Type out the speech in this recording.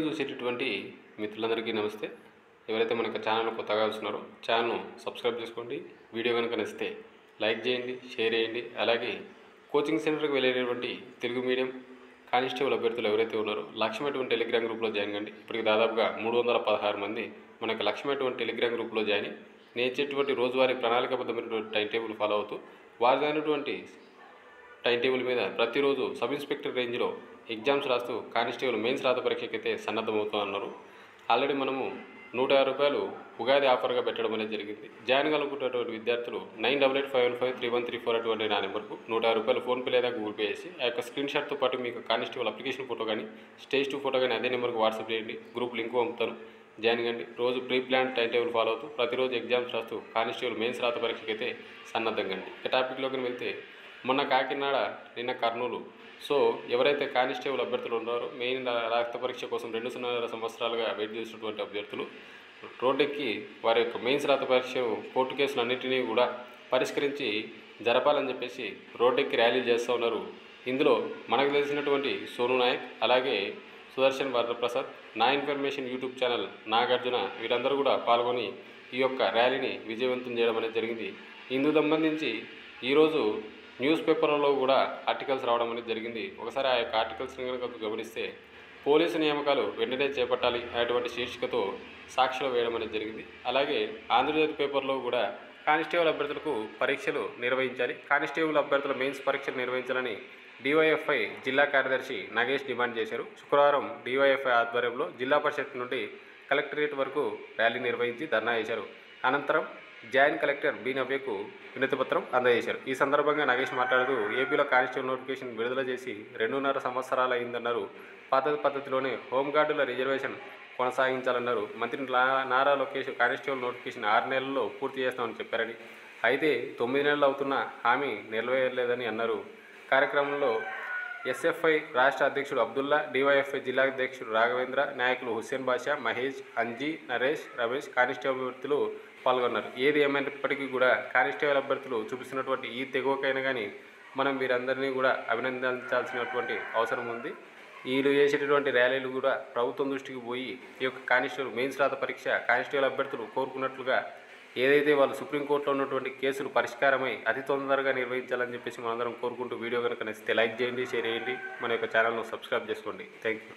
చూసేటటువంటి మిత్రులందరికీ నమస్తే. ఎవరైతే మన ఛానల్ కొత్తగా వస్తున్నారో ఛానల్ను సబ్స్క్రైబ్ చేసుకోండి. వీడియో కనుక నచ్చితే లైక్ చేయండి, షేర్ చేయండి. అలాగే కోచింగ్ సెంటర్కి వెళ్ళేటటువంటి తెలుగు మీడియం కానిస్టేబుల్ అభ్యర్థులు ఎవరైతే ఉన్నారో లక్ష్యమైనటువంటి టెలిగ్రామ్ గ్రూప్లో జాయిన్ కండి. ఇప్పటికి దాదాపుగా 316 మంది మనకు లక్ష్యమైనటువంటి టెలిగ్రామ్ గ్రూప్లో జాయిన్ అయ్యి నేను ఇచ్చేటువంటి రోజువారీ ప్రణాళికాబద్ధమైనటువంటి టైం టేబుల్ ఫాలో అవుతూ వారిదైనటువంటి టైం టేబుల్ మీద ప్రతిరోజు సబ్ ఇన్స్పెక్టర్ రేంజ్లో ఎగ్జామ్స్ రాస్తూ కానిస్టేబుల్ మెయిన్స్ రాత పరీక్షకైతే సన్నద్ధమవుతున్నారు. ఆల్రెడీ మనము 150 రూపాయలు ఉగాది ఆఫర్గా పెట్టడం అనేది జరిగింది. జాయిన్ కలుగుతున్నటువంటి విద్యార్థులు 9851531334 అటువంటి నా నెంబర్కు 150 రూపాయలు ఫోన్పే లేదా గూగుల్ పే చేసి ఆ యొక్క స్క్రీన్ షాట్తో పాటు మీకు కానిస్టేబుల్ అప్లికేషన్ ఫోటో కానీ స్టేజ్ 2 ఫోటో కానీ అదే నెంబర్కి వాట్సాప్ చేయండి. గ్రూప్ లింక్ పంపుతాను, జాయిన్ కండి. రోజు pre plan time table follow అవుతూ ప్రతిరోజు ఎగ్జామ్స్ రాస్తూ కానిస్టేబుల్ మెయిన్స్ రాత పరీక్షకైతే సన్నద్ధంగా అండి. ఇక టాపిక్లోకి వెళ్తే మొన్న కాకినాడ, నిన్న కర్నూలు. సో ఎవరైతే కానిస్టేబుల్ అభ్యర్థులు ఉన్నారో మెయిన్ రాత పరీక్ష కోసం 2.5 సంవత్సరాలుగా వెయిట్ చేసినటువంటి అభ్యర్థులు రోడ్డెక్కి వారి యొక్క మెయిన్స్ రాత పరీక్ష కోర్టు కేసులన్నింటినీ కూడా పరిష్కరించి జరపాలని చెప్పేసి రోడ్డెక్కి ర్యాలీ చేస్తూ ఉన్నారు. ఇందులో మనకు తెలిసినటువంటి సోను నాయక్, అలాగే సుదర్శన్ వరప్రసాద్, నా ఇన్ఫర్మేషన్ యూట్యూబ్ ఛానల్, నాగార్జున వీరందరూ కూడా పాల్గొని ఈ యొక్క ర్యాలీని విజయవంతం చేయడం అనేది జరిగింది. ఇందుకు సంబంధించి ఈరోజు న్యూస్ పేపర్లలో కూడా ఆర్టికల్స్ రావడం అనేది జరిగింది. ఒకసారి ఆ యొక్క ఆర్టికల్స్ కనుక గమనిస్తే పోలీసు నియామకాలు వెంటనే చేపట్టాలి అటువంటి శీర్షికతో సాక్షిలో వేయడం అనేది జరిగింది. అలాగే ఆంధ్రజ్యోతి పేపర్లో కూడా కానిస్టేబుల్ అభ్యర్థులకు పరీక్షలు నిర్వహించాలి, కానిస్టేబుల్ అభ్యర్థుల మెయిన్స్ పరీక్షలు నిర్వహించాలని డివైఎఫ్ఐ జిల్లా కార్యదర్శి నాగేష్ డిమాండ్ చేశారు. శుక్రవారం డివైఎఫ్ఐ ఆధ్వర్యంలో జిల్లా పరిషత్ నుండి కలెక్టరేట్ వరకు ర్యాలీ నిర్వహించి ధర్నా చేశారు. అనంతరం జాయింట్ కలెక్టర్ బి నవ్యకు వినతిపత్రం అందజేశారు. ఈ సందర్భంగా నాగేష్ మాట్లాడుతూ ఏపీలో కానిస్టేబుల్ నోటిఫికేషన్ విడుదల చేసి 2.5 సంవత్సరాలు అయిందన్నారు. పాత పద్ధతిలోనే హోంగార్డుల రిజర్వేషన్ కొనసాగించాలన్నారు. మంత్రి నారా లోకేష్ కానిస్టేబుల్ నోటిఫికేషన్ 6 నెలల్లో పూర్తి చేస్తామని చెప్పారని, అయితే 9 నెలలు అవుతున్న హామీ నెరవేరలేదని అన్నారు. కార్యక్రమంలో ఎస్ఎఫ్ఐ రాష్ట్ర అధ్యక్షుడు అబ్దుల్లా, డివైఎఫ్ఐ జిల్లా అధ్యక్షుడు రాఘవేంద్ర, నాయకులు హుస్సేన్ బాషా, మహేష్, అంజీ, నరేష్, రమేష్, కానిస్టేబుల్ అభ్యర్థులు పాల్గొన్నారు. ఏది ఏమైనప్పటికీ కూడా కానిస్టేబుల్ అభ్యర్థులు చూపిస్తున్నటువంటి ఈ తెగువకైనా కానీ మనం వీరందరినీ కూడా అభినందించాల్సినటువంటి అవసరం ఉంది. వీళ్ళు చేసేటటువంటి ర్యాలీలు కూడా ప్రభుత్వం దృష్టికి పోయి ఈ యొక్క కానిస్టేబుల్ మెయిన్స్ రాత పరీక్ష కానిస్టేబుల్ అభ్యర్థులు కోరుకున్నట్లుగా ఏదైతే వాళ్ళు సుప్రీంకోర్టులో ఉన్నటువంటి కేసులు పరిష్కారమై అతి తొందరగా నిర్వహించాలని చెప్పేసి మనందరం కోరుకుంటూ వీడియో కనుక నచ్చితే లైక్ చేయండి, షేర్ చేయండి, మన యొక్క ఛానల్ను సబ్స్క్రైబ్ చేసుకోండి. Thank you.